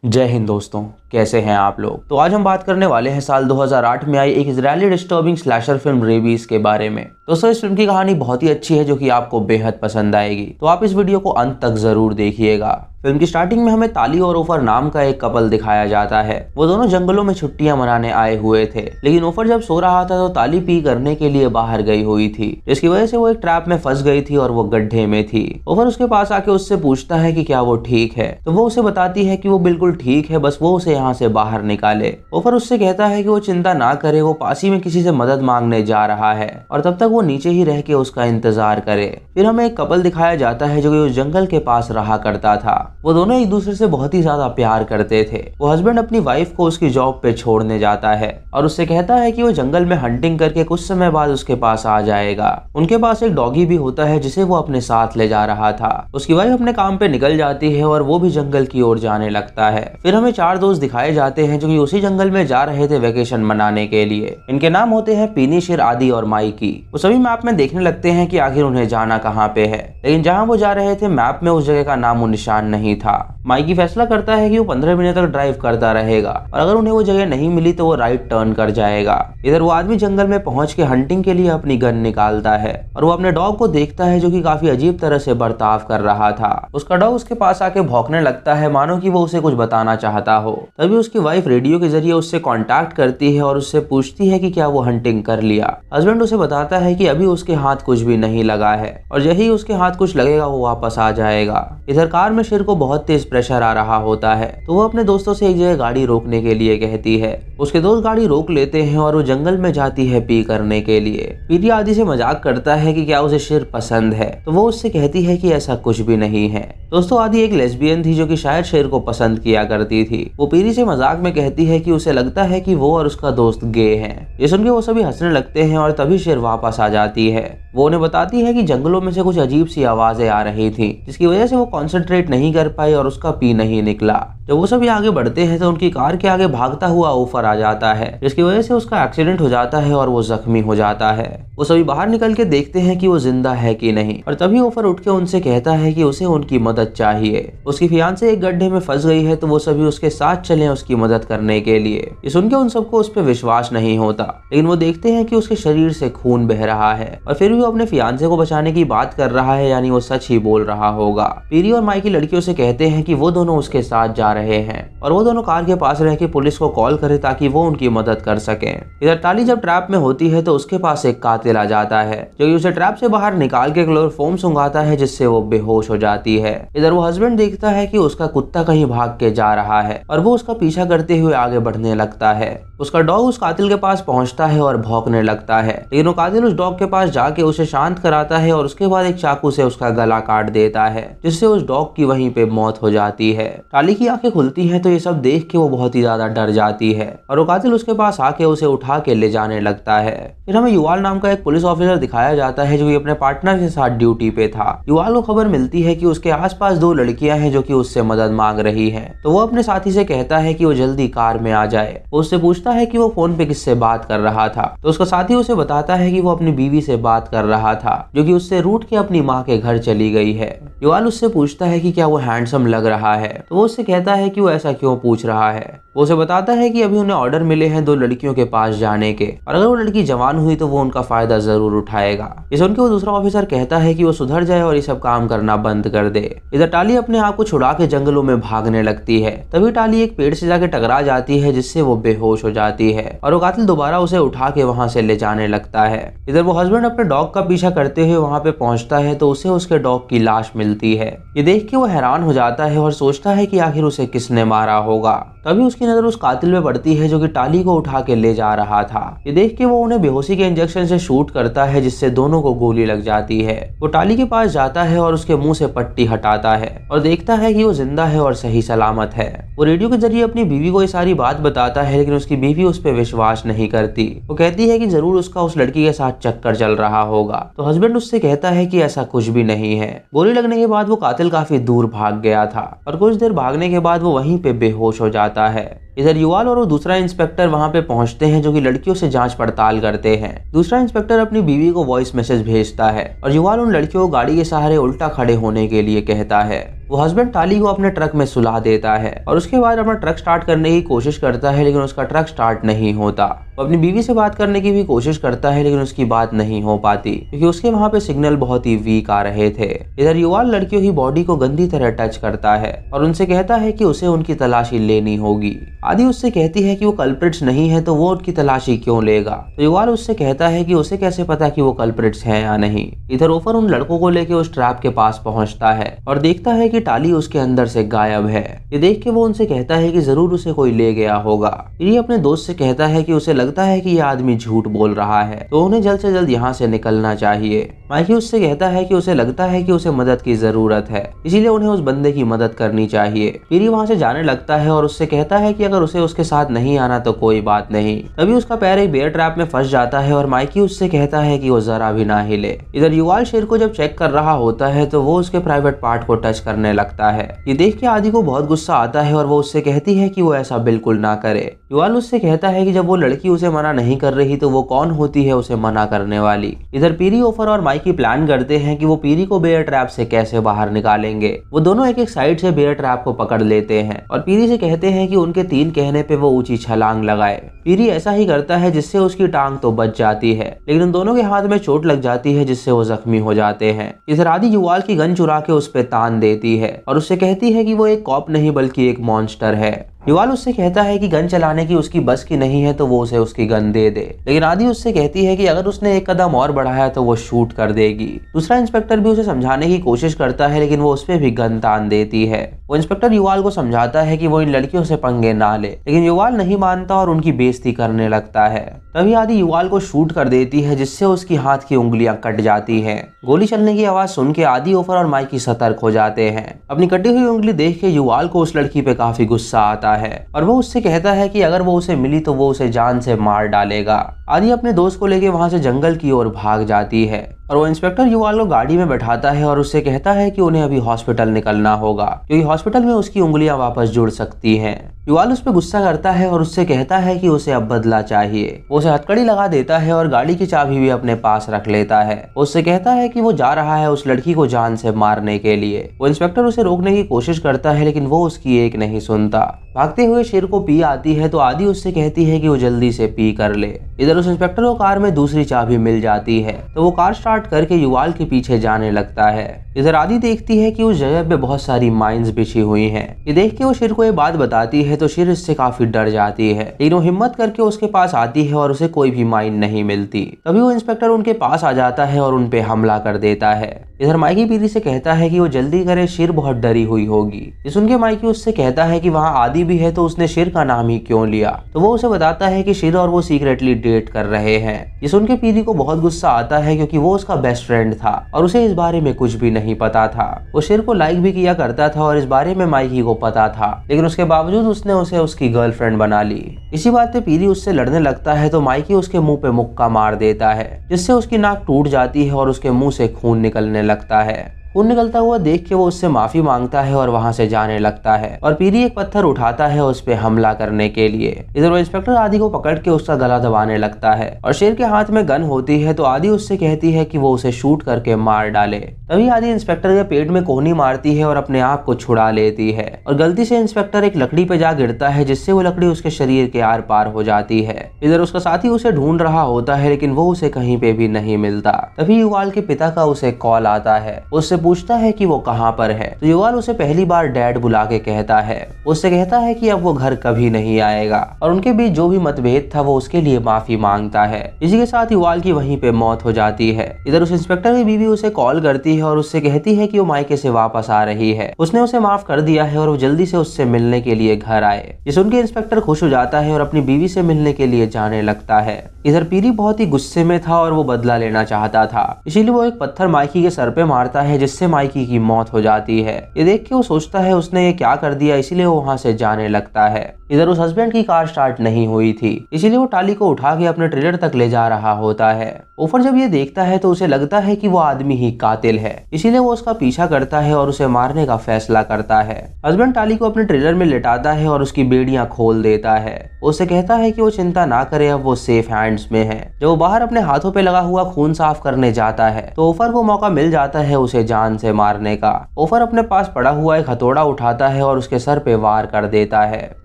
जय हिंद दोस्तों, कैसे हैं आप लोग। तो आज हम बात करने वाले हैं साल 2008 में आई एक Israeli disturbing slasher film rabies के बारे में। दोस्तों इस फिल्म की कहानी बहुत ही अच्छी है जो कि आपको बेहद पसंद आएगी, तो आप इस वीडियो को अंत तक जरूर देखिएगा। फिल्म की स्टार्टिंग में हमें ताली और ओफर नाम का एक कपल दिखाया जाता है। वो दोनों जंगलों में छुट्टियां मनाने आए हुए थे, लेकिन ओफर जब सो रहा था तो ताली पी करने के लिए बाहर गई हुई थी, जिसकी वजह से वो एक ट्रैप में फंस गई थी और वो गड्ढे में थी। ओफर उसके पास आके उससे पूछता है कि क्या वो ठीक है, तो वो उसे बताती है कि वो बिल्कुल ठीक है, बस वो उसे यहाँ से बाहर निकाले। ओफर उससे कहता है कि वो चिंता ना करे, वो पास ही में किसी से मदद मांगने जा रहा है और तब तक वो नीचे ही रह के उसका इंतजार करे। फिर हमें एक कपल दिखाया जाता है जो कि उस जंगल के पास रहा करता था। वो दोनों एक दूसरे से बहुत ही ज्यादा प्यार करते थे। वो हस्बैंड अपनी वाइफ को उसकी जॉब पे छोड़ने जाता है और उससे कहता है कि वो जंगल में हंटिंग करके कुछ समय बाद उसके पास आ जाएगा। उनके पास एक डॉगी भी होता है जिसे वो अपने साथ ले जा रहा था। उसकी वाइफ अपने काम पे निकल जाती है और वो भी जंगल की ओर जाने लगता है। फिर हमें चार दोस्त दिखाए जाते हैं जो कि उसी जंगल में जा रहे थे वेकेशन मनाने के लिए। इनके नाम होते हैं पीनी, शेर, आदि और माइकी। वो सभी मैप में देखने लगते हैं कि आखिर उन्हें जाना कहाँ पे है, लेकिन जहाँ वो जा रहे थे मैप में उस जगह का नामो निशान नहीं था। माइकी फैसला करता है कि वो 15 मिनट तक ड्राइव करता रहेगा और अगर उन्हें वो जगह नहीं मिली तो वो राइट टर्न कर जाएगा। इधर वो आदमी जंगल में पहुंच के हंटिंग के लिए अपनी गन निकालता है और वो अपने डॉग को देखता है जो कि काफी अजीब तरह से बर्ताव कर रहा था। उसका डॉग उसके पास आके भौंकने लगता है मानो कि वो उसे कुछ बताना चाहता हो। तभी उसकी वाइफ रेडियो के जरिए उससे कांटेक्ट करती है और उससे पूछती है कि क्या वो हंटिंग कर लिया। हस्बैंड उसे बताता है कि अभी उसके हाथ कुछ भी नहीं लगा है और यही उसके हाथ कुछ लगेगा वो वापस आ जाएगा। इधर कार में शेर को बहुत तेज प्रेशर आ रहा होता है, तो वो अपने दोस्तों से एक जगह गाड़ी रोकने के लिए कहती है। उसके दोस्त गाड़ी रोक लेते हैं और वो जंगल में जाती है पी करने के लिए। पीरी आदि से मजाक करता है कि क्या उसे शेर पसंद है, तो वो उससे कहती है कि ऐसा कुछ भी नहीं है। दोस्तों आदि एक लेस्बियन थी जो कि शायद शेर को पसंद किया करती थी। वो पीरी से मजाक में कहती है कि उसे लगता है कि वो और उसका दोस्त गे हैं। ये सुन के वो सभी हंसने लगते हैं और तभी शेर वापस आ जाती है। वो उन्हें बताती है कि जंगलों में से कुछ अजीब सी आवाजें आ रही थी, जिसकी वजह से वो कंसंट्रेट नहीं कर पाई और उसका पी नहीं निकला। जब वो सभी आगे बढ़ते हैं तो उनकी कार के आगे भागता हुआ ओफर आ जाता है, जिसकी वजह से उसका एक्सीडेंट हो जाता है और वो जख्मी हो जाता है। वो सभी बाहर निकल के देखते हैं कि वो जिंदा है कि नहीं और तभी ओफर उठ के उनसे कहता है कि उसे उनकी मदद चाहिए। उसकी फियांसे एक गड्ढे में फंस गई है, तो वो सभी उसके साथ चले उसकी मदद करने के लिए। ये सुन के उन सबको उस पर विश्वास नहीं होता, लेकिन वो देखते हैं कि उसके शरीर से खून बह रहा है और फिर भी वो अपने फियांसे को बचाने की बात कर रहा है, यानी वो सच ही बोल रहा होगा। पीरी और माइकी लड़कियों से कहते हैं कि वो दोनों उसके साथ जा रहे हैं और वो दोनों कार के पास रह के पुलिस को कॉल करे ताकि वो उनकी मदद कर सके। इधर ताली जब ट्रैप में होती है तो उसके पास एक कातिल आ जाता है जो कि उसे ट्रैप से बाहर निकाल के क्लोरोफॉर्म सुंघाता है, जिससे वो बेहोश हो जाती है। इधर वो हस्बैंड देखता है कि उसका कुत्ता कहीं भाग के जा रहा है और वो उसका पीछा करते हुए आगे बढ़ने लगता है। उसका डॉग उस कातिल के पास पहुंचता है और भौंकने लगता है, लेकिन वो कातिल उस डॉग के पास जाके उसे शांत कराता है और उसके बाद एक चाकू से उसका गला काट देता है, जिससे उस डॉग की वहीं पे मौत हो जाती है। ताली की आंखें खुलती हैं तो ये सब देख के वो बहुत ही ज्यादा डर जाती है और वो कातिल उसके पास आके उसे उठा के ले जाने लगता है। फिर हमें युवाल नाम का एक पुलिस ऑफिसर दिखाया जाता है जो कि अपने पार्टनर के साथ ड्यूटी पे था। युवाल को खबर मिलती है कि उसके आसपास दो लड़कियां हैं जो कि उससे मदद मांग रही हैं, तो वो अपने साथी से कहता है कि वो जल्दी कार में आ जाए। वो उससे पूछता है कि वो फोन पे किससे बात कर रहा था, तो उसका साथी उसे बताता है कि वो अपनी बीवी से बात कर रहा था जो कि उससे रूठ के अपनी माँ के घर चली गई है। युवाल उससे पूछता है कि क्या वो हैंडसम लग रहा है, तो वो उससे कहता है कि वो ऐसा क्यों पूछ रहा है। वो उसे बताता है कि अभी उन्हें ऑर्डर मिले हैं दो लड़कियों के पास जाने के और अगर वो लड़की जवान हुई तो वो उनका फायदा जरूर उठाएगा। इस सुनकर वो दूसरा ऑफिसर कहता है कि वो सुधर जाए और ये सब काम करना बंद कर दे। इधर टाली अपने आप को छुड़ा के जंगलों में भागने लगती है। तभी टाली एक पेड़ से जाके टकरा जाती है, जिससे वो बेहोश हो जाती है और वो कातिल दोबारा उसे उठा के वहां से ले जाने लगता है। इधर वो हस्बैंड अपने डॉग का पीछा करते हुए वहां पे पहुंचता है तो उसे उसके डॉग की लाश मिलती है। ये देख के वो हैरान हो जाता है और सोचता है कि आखिर उसे किसने मारा होगा। तभी उसकी नजर उस कातिल में पड़ती है जो कि टाली को उठा के ले जा रहा था। ये देख के वो उन्हें बेहोशी के इंजेक्शन से शूट करता है, जिससे दोनों को गोली लग जाती है। वो टाली के पास जाता है और उसके मुंह से पट्टी हटाता है और देखता है कि वो जिंदा है और सही सलामत है। वो रेडियो के जरिए अपनी बीवी को ये सारी बात बताता है, लेकिन उसकी बीवी उस पर विश्वास नहीं करती। वो कहती है कि जरूर उसका उस लड़की के साथ चक्कर चल रहा होगा, तो हस्बैंड उससे कहता है कि ऐसा कुछ भी नहीं है। गोली लगने के बाद वो कातिल काफी दूर भाग गया था और कुछ देर भागने के बाद वो वहीं पे बेहोश हो जाता है। इधर युवाल और वो दूसरा इंस्पेक्टर वहाँ पे पहुंचते हैं जो कि लड़कियों से जांच पड़ताल करते हैं। दूसरा इंस्पेक्टर अपनी बीवी को वॉइस मैसेज भेजता है और युवाल उन लड़कियों को गाड़ी के सहारे उल्टा खड़े होने के लिए कहता है। वो हस्बैंड टाली को अपने ट्रक में सुला देता है और उसके बाद अपना ट्रक स्टार्ट करने की कोशिश करता है, लेकिन उसका ट्रक स्टार्ट नहीं होता। वो अपनी बीवी से बात करने की भी कोशिश करता है, लेकिन उसकी बात नहीं हो पाती क्योंकि उसके वहाँ पे सिग्नल बहुत ही वीक आ रहे थे। इधर युवाल लड़कियों की बॉडी को गंदी तरह टच करता है और उनसे कहता है कि उसे उनकी तलाशी लेनी होगी। आदि उससे कहती है कि वो कल्प्रिट्स नहीं है तो वो उनकी तलाशी क्यों लेगा। तो युवाल उससे कहता है कि उसे कैसे पता कि वो कल्प्रिट्स हैं या नहीं। इधर ओफर उन लड़कों को लेके उस ट्रैप के पास पहुंचता है और देखता है कि टाली उसके अंदर से गायब है। ये देख के वो उनसे कहता है कि जरूर उसे कोई ले गया होगा। ये अपने दोस्त से कहता है कि उसे लगता है कि ये आदमी झूठ बोल रहा है तो उन्हें जल्द से जल्द यहाँ से निकलना चाहिए। माइकी उससे कहता है कि उसे लगता है कि उसे मदद की जरूरत है, इसीलिए उन्हें उस बंदे की मदद करनी चाहिए। पीरी वहाँ से जाने लगता है और उससे कहता है कि अगर उसे उसके साथ नहीं आना तो कोई बात नहीं। तभी उसका पैर एक बेयर ट्रैप में फंस जाता है और माइकी उससे कहता है कि वो जरा भी ना हिले। इधर युवाल शेर को जब चेक कर रहा होता है तो वो उसके प्राइवेट पार्ट को टच करने लगता है। ये देख के आदि को बहुत गुस्सा आता है और वो उससे कहती है कि वो ऐसा बिल्कुल ना करे। युवाल उससे कहता है कि जब वो लड़की उसे मना नहीं कर रही तो वो कौन होती है उसे मना करने वाली। इधर पीरी, ओफर और माइकी प्लान करते हैं कि वो पीरी को बेयर ट्रैप से कैसे बाहर निकालेंगे। वो दोनों एक एक साइड से बेयर ट्रैप को पकड़ लेते हैं और पीरी से कहते हैं कि उनके 3 कहने पे वो ऊंची छलांग लगाए। पीरी ऐसा ही करता है जिससे उसकी टांग तो बच जाती है, लेकिन उन दोनों के हाथ में चोट लग जाती है जिससे वो जख्मी हो जाते हैं। इधर आदि युवाल की गन चुरा के उस पे तान देती है और उससे कहती है कि वो एक कॉप नहीं बल्कि एक मॉन्स्टर है। युवाल उससे कहता है कि गन चलाने की उसकी बस की नहीं है तो वो उसे उसकी गन दे दे, लेकिन आदि उससे कहती है कि अगर उसने एक कदम और बढ़ाया तो वो शूट कर देगी। दूसरा इंस्पेक्टर भी उसे समझाने की कोशिश करता है, लेकिन वो उस पे भी गन तान देती है। वो इंस्पेक्टर युवाल को समझाता है कि वो इन लड़कियों से पंगे ना ले, लेकिन युवाल नहीं मानता और उनकी बेइज्जती करने लगता है। तभी आदि युवाल को शूट कर देती है जिससे उसकी हाथ की उंगलियां कट जाती हैं। गोली चलने की आवाज सुन के आदि, ओफर और माइकी सतर्क हो जाते हैं। अपनी कटी हुई उंगली देख के युवाल को उस लड़की पे काफी गुस्सा आता है और वो उससे कहता है कि अगर वो उसे मिली तो वो उसे जान से मार डालेगा। आदि अपने दोस्त को लेके वहां से जंगल की ओर भाग जाती है और वो इंस्पेक्टर युवाल को गाड़ी में बैठाता है और उससे कहता है कि उन्हें अभी हॉस्पिटल निकलना होगा क्योंकि हॉस्पिटल में उसकी उंगलियां वापस जुड़ सकती हैं। युवाल उस पर गुस्सा करता है और उससे कहता है कि उसे अब बदला चाहिए। वो उसे हथकड़ी लगा देता है और गाड़ी की चाबी भी अपने पास रख लेता है। उससे कहता है कि वो जा रहा है उस लड़की को जान से मारने के लिए। वो इंस्पेक्टर उसे रोकने की कोशिश करता है, लेकिन वो उसकी एक नहीं सुनता। भागते हुए शेर को पी आती है तो आदि उससे कहती है कि वो जल्दी से पी कर ले। इधर उस इंस्पेक्टर को कार में दूसरी चाबी मिल जाती है तो वो कार स्टार्ट करके युवाल के पीछे जाने लगता है। इधर आदि देखती है कि उस जगह पे बहुत सारी माइंस बिछी हुई हैं। ये देख के वो शेर को ये बात बताती है तो शेर इससे काफी डर जाती है, लेकिन वो हिम्मत करके उसके पास आती है और उसे कोई भी माइन नहीं मिलती। तभी वो इंस्पेक्टर उनके पास आ जाता है और उनपे हमला कर देता है। इधर माइकी पीरी से कहता है कि वो जल्दी करे, शेर बहुत डरी हुई होगी। ये सुन के माइकी उससे कहता है कि वहाँ आदि भी है तो उसने शेर का नाम ही क्यों लिया। तो वो उसे बताता है कि शेर और वो सीक्रेटली डेट कर रहे हैं। ये सुन के पीरी को बहुत गुस्सा आता है क्योंकि वो उसका बेस्ट फ्रेंड था और उसे इस बारे में कुछ भी नहीं पता था। वो शेर को लाइक भी किया करता था और इस बारे में माइकी को पता था, लेकिन उसके बावजूद उसने उसे उसकी गर्लफ्रेंड बना ली। इसी बात पे पीरी उससे लड़ने लगता है तो माइकी उसके मुंह पे मुक्का मार देता है जिससे उसकी नाक टूट जाती है और उसके मुंह से खून निकलने लगता है। खून निकलता हुआ देख के वो उससे माफी मांगता है और वहां से जाने लगता है और पीरी एक पत्थर उठाता है उस पे हमला करने के लिए। इधर वो इंस्पेक्टर आदि को पकड़ के उसका गला दबाने लगता है और शेर के हाथ में गन होती है तो आदि उससे कहती है कि वो उसे शूट करके मार डाले। तभी आदि इंस्पेक्टर के पेट में कोहनी मारती है और अपने आप को छुड़ा लेती है और गलती से इंस्पेक्टर एक लकड़ी पे जा गिरता है जिससे वो लकड़ी उसके शरीर के आर पार हो जाती है। इधर उसका साथी उसे ढूंढ रहा होता है, लेकिन वो उसे कहीं पे भी नहीं मिलता। तभी युवाल के पिता का उसे कॉल आता है। उससे पूछता है कि वो कहाँ पर है तो युवाल उसे पहली बार डैड बुला के कहता है। उससे कहता है कि अब वो घर कभी नहीं आएगा और उनके बीच जो भी मतभेद था वो उसके लिए माफी मांगता है। इसी के साथ युवाल की वहीं पे मौत हो जाती है। इधर उस इंस्पेक्टर की बीवी उसे कॉल करती है और उससे कहती है कि वो मायके से वापस आ रही है। उसने उसे माफ कर दिया है और वो जल्दी से उससे मिलने के लिए घर आए। ये सुनकर इंस्पेक्टर खुश हो जाता है और अपनी बीवी से मिलने के लिए जाने लगता है। इधर पीरी बहुत ही गुस्से में था और वो बदला लेना चाहता था, इसीलिए वो एक पत्थर माइकी के सर पे मारता है जिससे जिससे माइकी की मौत हो जाती है। ये देख के वो सोचता है उसने ये क्या कर दिया, इसीलिए वो वहाँ से जाने लगता है। इधर उस हस्बैंड की कार स्टार्ट नहीं हुई थी, इसीलिए वो टाली को उठा के अपने ट्रेलर तक ले जा रहा होता है। ओफर जब ये देखता है तो उसे लगता है कि वो आदमी ही कातिल है, इसीलिए वो उसका पीछा करता है और उसे मारने का फैसला करता है। हस्बैंड टाली को अपने ट्रेलर में लिटाता है और उसकी बेड़ियां खोल देता है। उसे कहता है कि वो चिंता ना करे, अब वो सेफ हैंड्स में है। जब वो बाहर अपने हाथों पे लगा हुआ खून साफ करने जाता है तो ओफर को मौका मिल जाता है उसे जान से मारने का। ओफर अपने पास पड़ा हुआ एक हथौड़ा उठाता है और उसके सर पे वार कर देता है।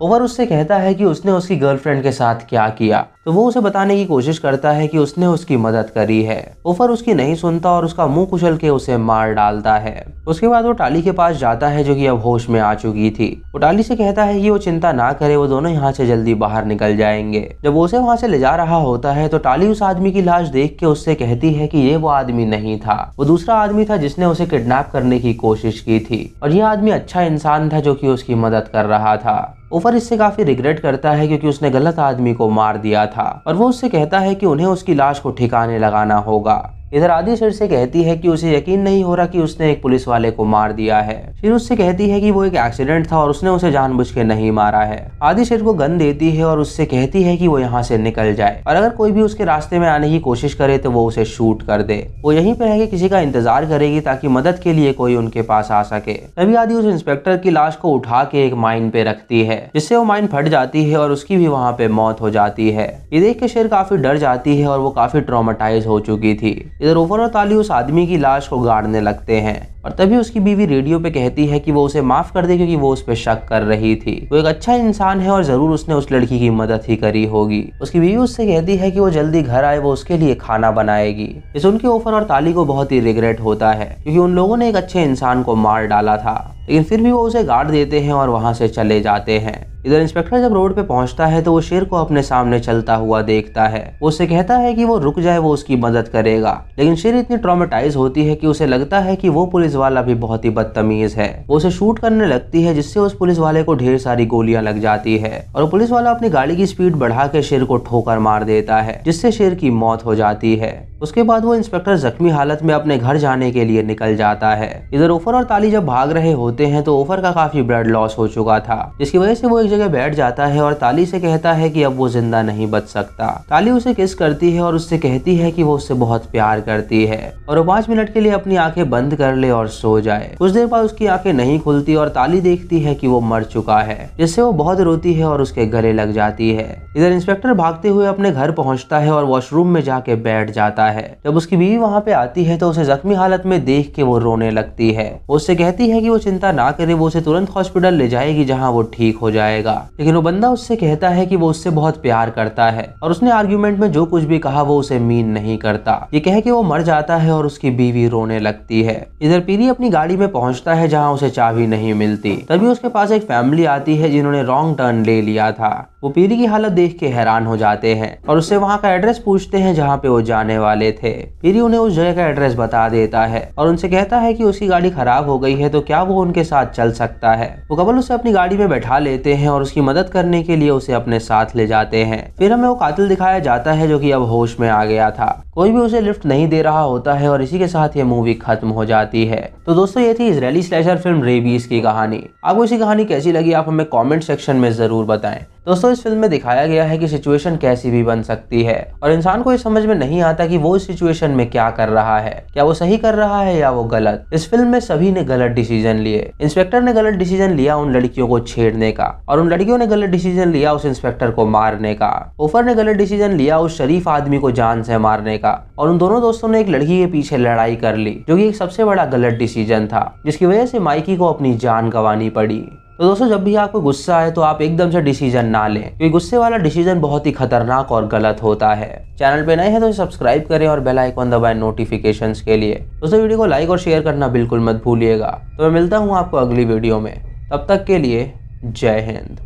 ओफर उससे कहता है कि उसने उसकी गर्लफ्रेंड के साथ क्या किया, तो वो उसे बताने की कोशिश करता है कि उसने उसकी मदद करी है। ओफर उसकी नहीं सुनता और उसका मुंह कुचल के उसे मार डालता है। उसके बाद वो टाली के पास जाता है जो कि अब होश में आ चुकी थी। वो टाली से कहता है कि वो चिंता ना करे, वो दोनों यहाँ से जल्दी बाहर निकल जाएंगे। जब वो उसे वहाँ से ले जा रहा होता है तो टाली उस आदमी की लाश देख के उससे कहती है कि ये वो आदमी नहीं था, वो दूसरा आदमी था जिसने उसे किडनैप करने की कोशिश की थी, और ये आदमी अच्छा इंसान था जो कि उसकी मदद कर रहा था। ओफर इससे काफी रिग्रेट करता है क्योंकि उसने गलत आदमी को मार दिया था, और वो उससे कहता है कि उन्हें उसकी लाश को ठिकाने लगाना होगा। इधर आदि शेर से कहती है कि उसे यकीन नहीं हो रहा कि उसने एक पुलिस वाले को मार दिया है। शेर उससे कहती है कि वो एक एक्सीडेंट था और उसने उसे जानबूझ के नहीं मारा है। आदि शेर को गन देती है और उससे कहती है कि वो यहाँ से निकल जाए, और अगर कोई भी उसके रास्ते में आने की कोशिश करे तो वो उसे शूट कर दे। वो यहीं पे है कि किसी का इंतजार करेगी ताकि मदद के लिए कोई उनके पास आ सके। तभी आदि उस इंस्पेक्टर की लाश को उठा के एक माइन पे रखती है, जिससे वो माइन फट जाती है और उसकी भी वहाँ पे मौत हो जाती है। ये देख के शेर काफी डर जाती है और वो काफी ट्रॉमेटाइज हो चुकी थी। इधर ओफर और ताली उस आदमी की लाश को गाड़ने लगते हैं, और तभी उसकी बीवी रेडियो पे कहती है कि वो उसे माफ कर दे क्योंकि वो उस पे शक कर रही थी। वो एक अच्छा इंसान है और जरूर उसने उस लड़की की मदद ही करी होगी। उसकी बीवी उससे कहती है कि वो जल्दी घर आए, वो उसके लिए खाना बनाएगी। इस उनके ओफर और ताली को बहुत ही रिग्रेट होता है क्योंकि उन लोगों ने एक अच्छे इंसान को मार डाला था, लेकिन फिर भी वो उसे गाड़ देते हैं और वहां से चले जाते हैं। इधर इंस्पेक्टर जब रोड पे पहुंचता है तो वो शेर को अपने सामने चलता हुआ देखता है। वो उससे कहता है कि वो रुक जाए, वो उसकी मदद करेगा, लेकिन शेर इतनी ट्रॉमेटाइज होती है कि उसे लगता है कि वो पुलिस वाला भी बहुत ही बदतमीज है। वो उसे शूट करने लगती है, जिससे उस पुलिस वाले को ढेर सारी गोलियां लग जाती है, और वो पुलिस वाला अपनी गाड़ी की स्पीड बढ़ा के शेर को ठोकर मार देता है, जिससे शेर की मौत हो जाती है। उसके बाद वो इंस्पेक्टर जख्मी हालत में अपने घर जाने के लिए निकल जाता है। इधर ओफर और ताली जब भाग रहे होते हैं तो ओफर का काफी ब्लड लॉस हो चुका था, जिसकी वजह से वो एक जगह बैठ जाता है और ताली से कहता है कि अब वो जिंदा नहीं बच सकता। ताली उसे किस करती है और उससे कहती है कि वो उससे बहुत प्यार करती है, और वो 5 मिनट के लिए अपनी आंखें बंद कर ले और सो जाए। कुछ देर बाद उसकी आंखें नहीं खुलती और ताली देखती है कि वो मर चुका है, जिससे वो बहुत रोती है और उसके गले लग जाती है। इधर इंस्पेक्टर भागते हुए अपने घर पहुंचता है और वॉशरूम में जाके बैठ जाता है। जब उसकी बीवी वहां पे आती है तो उसे जख्मी हालत में देख के वो रोने लगती है। वो उससे कहती है कि वो चिंता ना करे, वो उसे तुरंत हॉस्पिटल ले जाएगी जहां वो ठीक हो जाएगा, लेकिन वो बंदा उससे कहता है कि वो उससे बहुत प्यार करता है और उसने आर्ग्यूमेंट में जो कुछ भी कहा वो उसे मीन नहीं करता। ये कह के वो मर जाता है और उसकी बीवी रोने लगती है। इधर पीरी अपनी गाड़ी में पहुंचता है जहां उसे चाबी नहीं मिलती। तभी उसके पास एक फैमिली आती है जिन्होंने रॉन्ग टर्न ले लिया था। वो पीरी की हालत देख के हैरान हो जाते हैं और उससे वहां का एड्रेस पूछते हैं जहां पे वो जाने वाले थे। पीरी उन्हें उस जगह का एड्रेस बता देता है और उनसे कहता है कि उसकी गाड़ी खराब हो गई है तो क्या वो उनके साथ चल सकता है। वो कपल उसे अपनी गाड़ी में बैठा लेते हैं और उसकी मदद करने के लिए उसे अपने साथ ले जाते हैं। फिर हमें वो कातिल दिखाया जाता है जो कि अब होश में आ गया था। कोई भी उसे लिफ्ट नहीं दे रहा होता है और इसी के साथ ये मूवी खत्म हो जाती है। तो दोस्तों ये थी इजरायली स्लैशर फिल्म रेबीज की कहानी। आपको इसी कहानी कैसी लगी आप हमें कमेंट सेक्शन में जरूर बताएं। दोस्तों इस फिल्म में दिखाया गया है कि सिचुएशन कैसी भी बन सकती है और इंसान को ये समझ में नहीं आता कि वो इस सिचुएशन में क्या कर रहा है, क्या वो सही कर रहा है या वो गलत। इस फिल्म में सभी ने गलत डिसीजन लिए। इंस्पेक्टर ने गलत डिसीजन लिया उन लड़कियों को छेड़ने का और उन लड़कियों ने गलत डिसीजन लिया उस इंस्पेक्टर को मारने का। ओफर ने गलत डिसीजन लिया उस शरीफ आदमी को जान से मारने का और उन दोनों दोस्तों ने एक लड़की के पीछे लड़ाई कर ली जो कि एक सबसे बड़ा गलत डिसीजन था, जिसकी वजह से माइकी को अपनी जान गंवानी पड़ी। तो दोस्तों जब भी आपको गुस्सा आए तो आप एकदम से डिसीजन ना लें, क्योंकि गुस्से वाला डिसीजन बहुत ही खतरनाक और गलत होता है। चैनल पे नए हैं तो सब्सक्राइब करें और बेल आइकन दबाएं नोटिफिकेशंस के लिए। दोस्तों वीडियो को लाइक और शेयर करना बिल्कुल मत भूलिएगा। तो मैं मिलता हूँ आपको अगली वीडियो में, तब तक के लिए जय हिंद।